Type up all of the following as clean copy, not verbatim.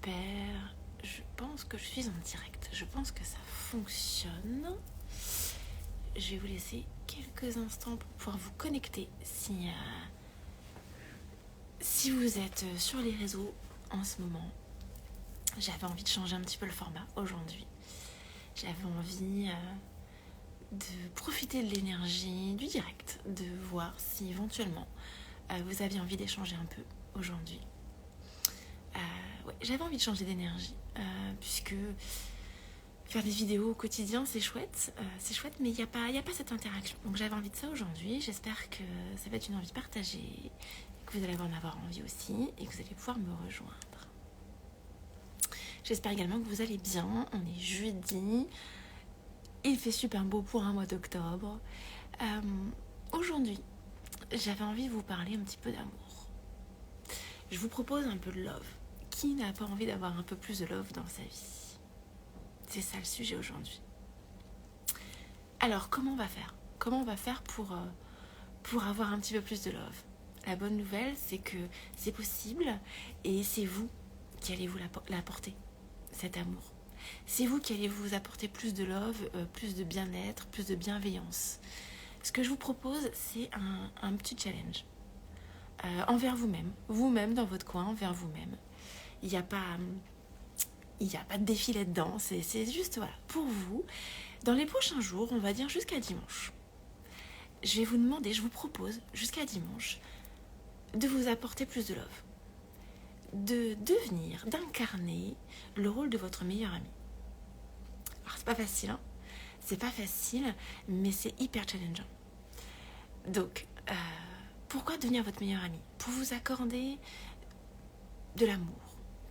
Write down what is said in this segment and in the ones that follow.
Super. Je pense que je suis en direct. Je pense que ça fonctionne. Je vais vous laisser quelques instants pour pouvoir vous connecter si vous êtes sur les réseaux en ce moment. J'avais envie de changer un petit peu le format aujourd'hui. J'avais envie de profiter de l'énergie du direct, de voir si éventuellement vous aviez envie d'échanger un peu aujourd'hui. Ouais, j'avais envie de changer d'énergie puisque faire des vidéos au quotidien c'est chouette, mais il n'y a pas cette interaction. Donc j'avais envie de ça aujourd'hui. J'espère que ça va être une envie partagée, que vous allez en avoir envie aussi et que vous allez pouvoir me rejoindre. J'espère également que vous allez bien. On est jeudi. Il fait super beau pour un mois d'octobre. Aujourd'hui, j'avais envie de vous parler un petit peu d'amour. Je vous propose un peu de love. Qui n'a pas envie d'avoir un peu plus de love dans sa vie ? C'est ça le sujet aujourd'hui. Alors, comment on va faire ? Comment on va faire pour avoir un petit peu plus de love ? La bonne nouvelle, c'est que c'est possible et c'est vous qui allez vous l'apporter, cet amour. C'est vous qui allez vous apporter plus de love, plus de bien-être, plus de bienveillance. Ce que je vous propose, c'est un petit challenge envers vous-même dans votre coin, envers vous-même. Il n'y a pas de défi là-dedans, c'est juste voilà, pour vous. Dans les prochains jours, on va dire jusqu'à dimanche, je vous propose jusqu'à dimanche de vous apporter plus de love, d'incarner le rôle de votre meilleur ami. Alors c'est pas facile, hein, c'est pas facile, mais c'est hyper challengeant. Donc, pourquoi devenir votre meilleur ami ? Pour vous accorder de l'amour,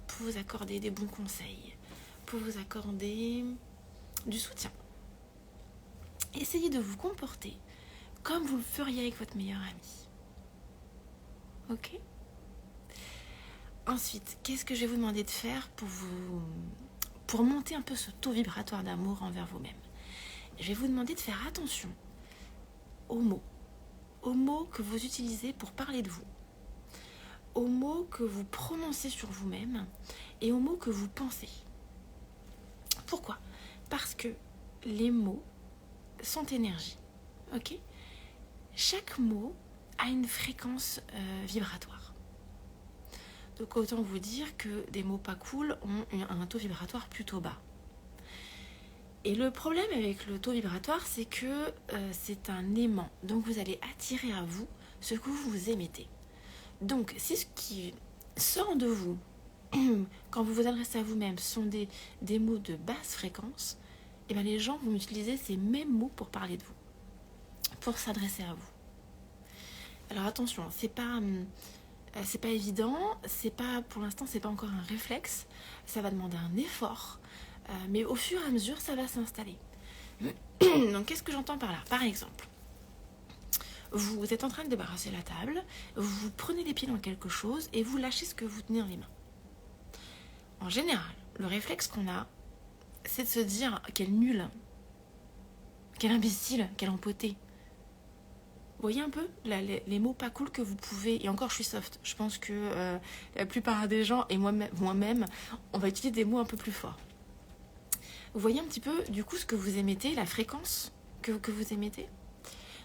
pour vous accorder des bons conseils, pour vous accorder du soutien. Essayez de vous comporter comme vous le feriez avec votre meilleur ami. Ok ? Ensuite, qu'est-ce que je vais vous demander de faire pour monter un peu ce taux vibratoire d'amour envers vous-même ? Je vais vous demander de faire attention aux mots que vous utilisez pour parler de vous, aux mots que vous prononcez sur vous-même et aux mots que vous pensez. Pourquoi ? Parce que les mots sont énergie. Ok ? Chaque mot a une fréquence vibratoire. Donc autant vous dire que des mots pas cool ont un taux vibratoire plutôt bas. Et le problème avec le taux vibratoire, c'est que c'est un aimant. Donc vous allez attirer à vous ce que vous émettez. Donc si ce qui sort de vous, quand vous vous adressez à vous-même, sont des mots de basse fréquence, et bien les gens vont utiliser ces mêmes mots pour parler de vous, pour s'adresser à vous. Alors attention, c'est pas évident, pour l'instant c'est pas encore un réflexe, ça va demander un effort, mais au fur et à mesure ça va s'installer. Donc qu'est-ce que j'entends par là ? Par exemple, vous êtes en train de débarrasser la table, vous prenez les pieds dans quelque chose et vous lâchez ce que vous tenez dans les mains. En général, le réflexe qu'on a, c'est de se dire quel nul, quel imbécile, quel empoté. Vous voyez un peu les mots pas cool que vous pouvez... Et encore, je suis soft. Je pense que la plupart des gens, et moi-même, on va utiliser des mots un peu plus forts. Vous voyez un petit peu, du coup, ce que vous émettez, la fréquence que vous émettez ?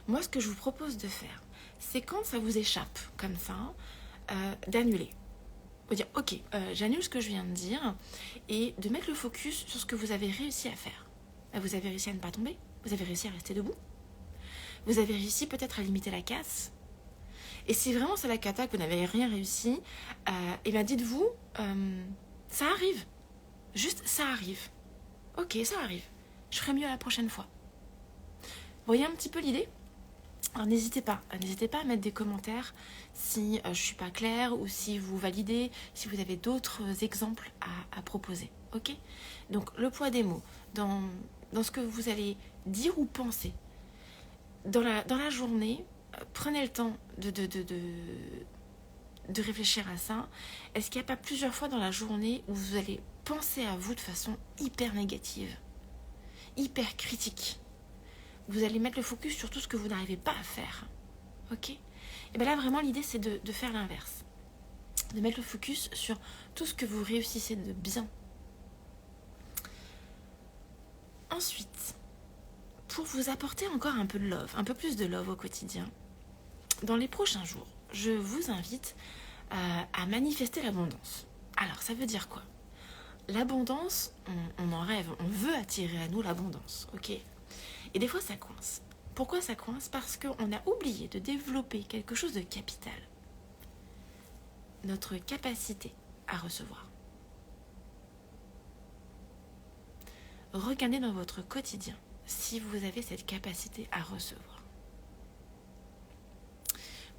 Moi, ce que je vous propose de faire, c'est quand ça vous échappe, comme ça, d'annuler. Vous dire, ok, j'annule ce que je viens de dire, et de mettre le focus sur ce que vous avez réussi à faire. Vous avez réussi à ne pas tomber ? Vous avez réussi à rester debout ? Vous avez réussi peut-être à limiter la casse. Et si vraiment c'est la cata, que vous n'avez rien réussi, et bien dites-vous, ça arrive. Juste, ça arrive. Ok, ça arrive. Je ferai mieux la prochaine fois. Vous voyez un petit peu l'idée ? Alors n'hésitez pas à mettre des commentaires si je ne suis pas claire ou si vous validez, si vous avez d'autres exemples à proposer. Ok ? Donc le poids des mots, dans ce que vous allez dire ou penser. Dans la journée, prenez le temps de réfléchir à ça. Est-ce qu'il n'y a pas plusieurs fois dans la journée où vous allez penser à vous de façon hyper négative, hyper critique ? Vous allez mettre le focus sur tout ce que vous n'arrivez pas à faire. Ok ? Et bien là, vraiment, l'idée, c'est de faire l'inverse. de mettre le focus sur tout ce que vous réussissez de bien. Ensuite, pour vous apporter encore un peu de love, un peu plus de love au quotidien, dans les prochains jours, je vous invite à manifester l'abondance. Alors, ça veut dire quoi? L'abondance, on en rêve, on veut attirer à nous l'abondance, ok? Et des fois, ça coince. Pourquoi ça coince? Parce qu'on a oublié de développer quelque chose de capital. Notre capacité à recevoir. Regardez dans votre quotidien si vous avez cette capacité à recevoir.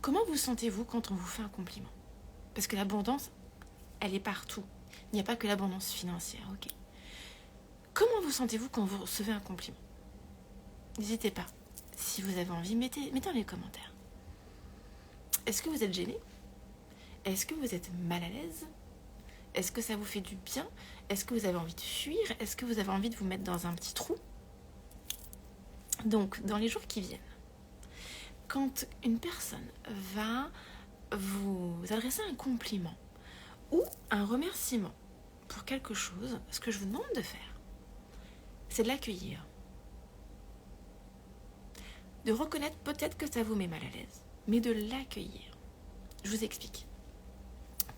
Comment vous sentez-vous quand on vous fait un compliment? Parce que l'abondance, elle est partout. Il n'y a pas que l'abondance financière, ok? Comment vous sentez-vous quand vous recevez un compliment? N'hésitez pas. Si vous avez envie, mettez dans les commentaires. Est-ce que vous êtes gêné? Est-ce que vous êtes mal à l'aise? Est-ce que ça vous fait du bien? Est-ce que vous avez envie de fuir? Est-ce que vous avez envie de vous mettre dans un petit trou? Donc, dans les jours qui viennent, quand une personne va vous adresser un compliment ou un remerciement pour quelque chose, ce que je vous demande de faire, c'est de l'accueillir. De reconnaître peut-être que ça vous met mal à l'aise, mais de l'accueillir. Je vous explique.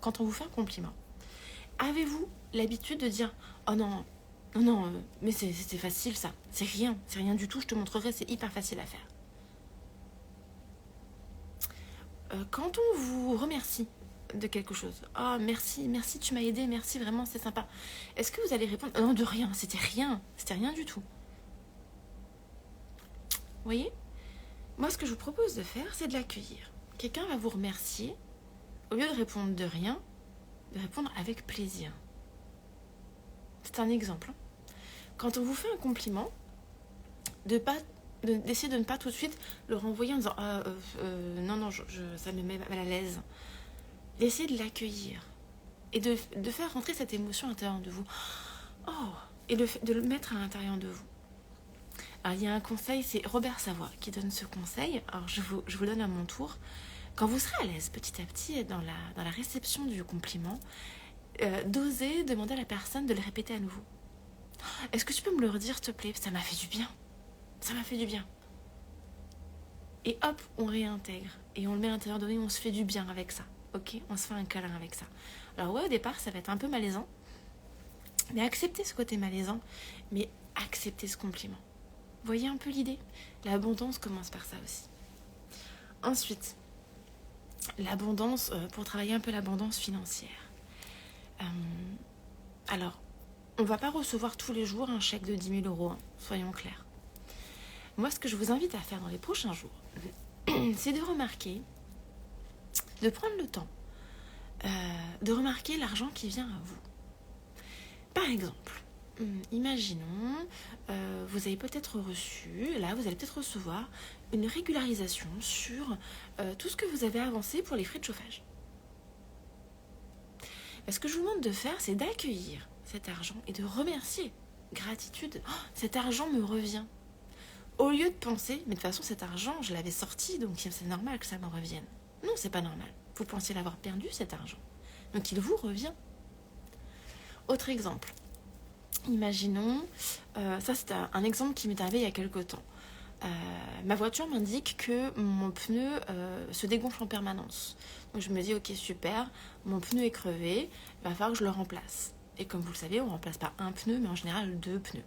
Quand on vous fait un compliment, avez-vous l'habitude de dire « Oh non, mais c'était facile ça, c'est rien du tout, je te montrerai, c'est hyper facile à faire. » Quand on vous remercie de quelque chose, « Oh merci, tu m'as aidé, merci, vraiment, c'est sympa. » Est-ce que vous allez répondre « Non, de rien, c'était rien du tout. » Vous voyez? Moi, ce que je vous propose de faire, c'est de l'accueillir. Quelqu'un va vous remercier, au lieu de répondre de rien, de répondre avec plaisir. C'est un exemple. Quand on vous fait un compliment, d'essayer de ne pas tout de suite le renvoyer en disant non, ça me met mal à l'aise. D'essayer de l'accueillir et de faire rentrer cette émotion à l'intérieur de vous. Oh, et de le mettre à l'intérieur de vous. Alors, il y a un conseil, c'est Robert Savoie qui donne ce conseil. Alors, je vous donne à mon tour. Quand vous serez à l'aise petit à petit dans la réception du compliment, d'oser demander à la personne de le répéter à nouveau. Est-ce que tu peux me le redire, s'il te plaît? Ça m'a fait du bien. Ça m'a fait du bien. Et hop, on réintègre. Et on le met à l'intérieur de nous, on se fait du bien avec ça. Ok? On se fait un câlin avec ça. Alors ouais, au départ, ça va être un peu malaisant. Mais acceptez ce côté malaisant. Mais acceptez ce compliment. Vous voyez un peu l'idée? L'abondance commence par ça aussi. Ensuite, l'abondance, pour travailler un peu l'abondance financière. Alors, on ne va pas recevoir tous les jours un chèque de 10 000 euros, hein, soyons clairs. Moi, ce que je vous invite à faire dans les prochains jours, c'est de remarquer, de prendre le temps, de remarquer l'argent qui vient à vous. Par exemple, imaginons, vous avez peut-être reçu, là, vous allez peut-être recevoir une régularisation sur tout ce que vous avez avancé pour les frais de chauffage. Ce que je vous demande de faire, c'est d'accueillir cet argent et de remercier. Gratitude, cet argent me revient. Au lieu de penser, mais de toute façon cet argent, je l'avais sorti, donc c'est normal que ça me revienne. Non, c'est pas normal. Vous pensiez l'avoir perdu cet argent. Donc il vous revient. Autre exemple. Imaginons, ça c'est un exemple qui m'est arrivé il y a quelque temps. Ma voiture m'indique que mon pneu se dégonfle en permanence. Donc je me dis, ok, super, mon pneu est crevé, il va falloir que je le remplace. Et comme vous le savez, on ne remplace pas un pneu, mais en général 2 pneus.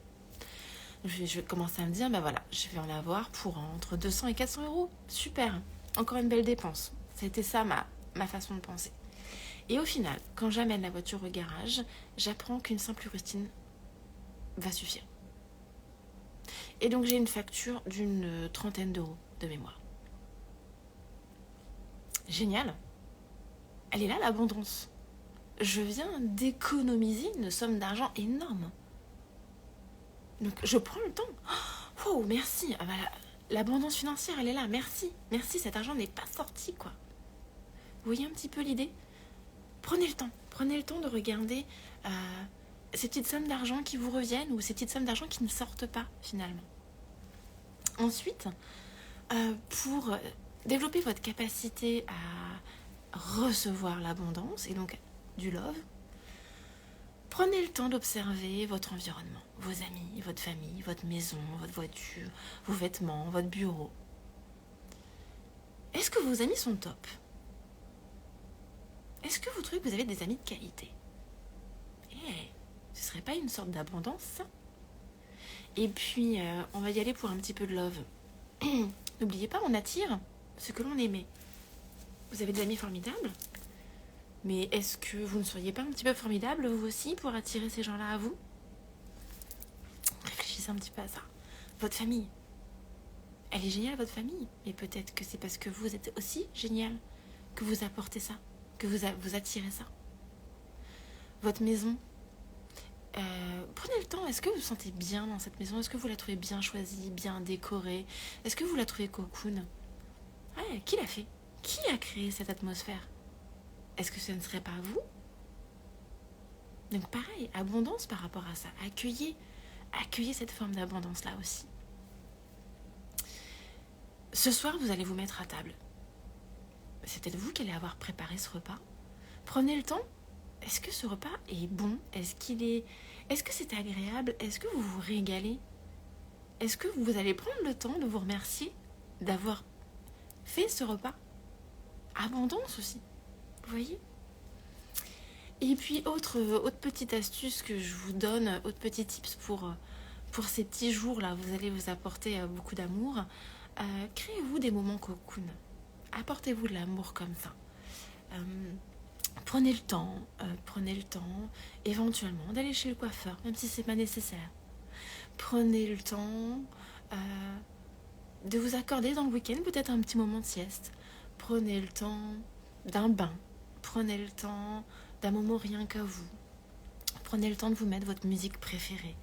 Je vais commencer à me dire, voilà, je vais en avoir pour entre 200 et 400 euros. Super, encore une belle dépense. C'était ça ma façon de penser. Et au final, quand j'amène la voiture au garage, j'apprends qu'une simple rustine va suffire. Et donc j'ai une facture d'une 30aine d'euros de mémoire. Génial. Elle est là, l'abondance. Je viens d'économiser une somme d'argent énorme. Donc je prends le temps. Oh, merci. Ah bah, l'abondance financière, elle est là. Merci. Merci, cet argent n'est pas sorti, quoi. Vous voyez un petit peu l'idée? Prenez le temps. Prenez le temps de regarder ces petites sommes d'argent qui vous reviennent ou ces petites sommes d'argent qui ne sortent pas, finalement. Ensuite, pour développer votre capacité recevoir l'abondance et donc du love, prenez le temps d'observer votre environnement, vos amis, votre famille, votre maison, votre voiture, vos vêtements, votre bureau. Est-ce que vos amis sont top? Est-ce que vous trouvez que vous avez des amis de qualité? Ce serait pas une sorte d'abondance, ça? Et puis, on va y aller pour un petit peu de love. N'oubliez pas, on attire ce que l'on aimait. Vous avez des amis formidables, mais est-ce que vous ne seriez pas un petit peu formidable, vous aussi, pour attirer ces gens-là à vous? Réfléchissez un petit peu à ça. Votre famille, elle est géniale, votre famille, mais peut-être que c'est parce que vous êtes aussi génial que vous apportez ça, que vous attirez ça. Votre maison, prenez le temps. Est-ce que vous vous sentez bien dans cette maison? Est-ce que vous la trouvez bien choisie, bien décorée? Est-ce que vous la trouvez cocoon? Ouais, qui l'a fait? Qui a créé cette atmosphère? Est-ce que ce ne serait pas vous? Donc pareil, abondance par rapport à ça. Accueillez cette forme d'abondance-là aussi. Ce soir, vous allez vous mettre à table. C'est peut-être vous qui allez avoir préparé ce repas. Prenez le temps. Est-ce que ce repas est bon? Est-ce que c'est agréable? Est-ce que vous vous régalez? Est-ce que vous allez prendre le temps de vous remercier d'avoir fait ce repas? Abondance aussi, vous voyez? Et puis autre petite astuce que je vous donne, autre petit tips pour ces petits jours-là, vous allez vous apporter beaucoup d'amour. Créez-vous des moments cocoon. Apportez-vous de l'amour comme ça. Prenez le temps, éventuellement, d'aller chez le coiffeur, même si c'est pas nécessaire. Prenez le temps de vous accorder dans le week-end peut-être un petit moment de sieste. Prenez le temps d'un bain. Prenez le temps d'un moment rien qu'à vous. Prenez le temps de vous mettre votre musique préférée.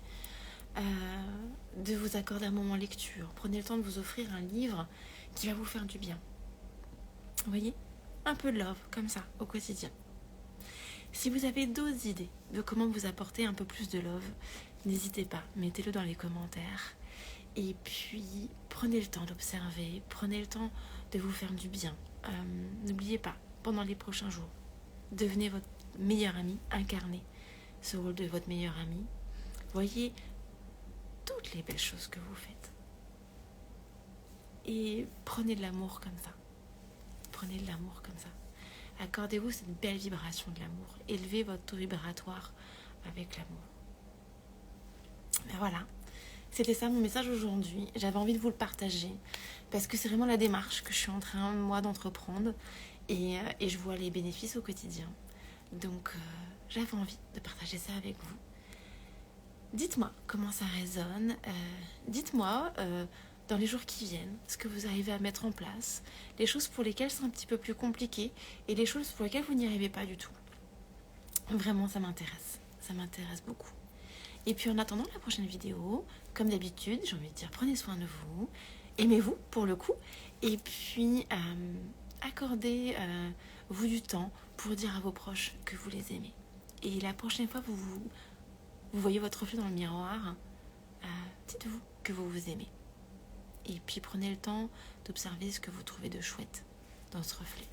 De vous accorder un moment lecture. Prenez le temps de vous offrir un livre qui va vous faire du bien. Vous voyez? Un peu de love, comme ça, au quotidien. Si vous avez d'autres idées de comment vous apporter un peu plus de love, n'hésitez pas, mettez-le dans les commentaires. Et puis, prenez le temps d'observer, prenez le temps de vous faire du bien. N'oubliez pas, pendant les prochains jours, devenez votre meilleur ami, incarnez ce rôle de votre meilleur ami. Voyez toutes les belles choses que vous faites. Et prenez de l'amour comme ça. Prenez de l'amour comme ça. Accordez-vous cette belle vibration de l'amour. Élevez votre taux vibratoire avec l'amour. Ben voilà, c'était ça mon message aujourd'hui. J'avais envie de vous le partager parce que c'est vraiment la démarche que je suis en train, moi, d'entreprendre et je vois les bénéfices au quotidien. Donc, j'avais envie de partager ça avec vous. Dites-moi comment ça résonne. Dites-moi dans les jours qui viennent ce que vous arrivez à mettre en place, les choses pour lesquelles c'est un petit peu plus compliqué et les choses pour lesquelles vous n'y arrivez pas du tout. Vraiment, ça m'intéresse. Ça m'intéresse beaucoup. Et puis en attendant la prochaine vidéo, comme d'habitude, j'ai envie de dire prenez soin de vous, aimez-vous pour le coup, et puis accordez-vous du temps pour dire à vos proches que vous les aimez. Et la prochaine fois vous voyez votre reflet dans le miroir, dites-vous que vous vous aimez. Et puis prenez le temps d'observer ce que vous trouvez de chouette dans ce reflet.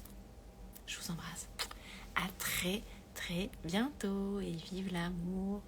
Je vous embrasse. À très très bientôt et vive l'amour.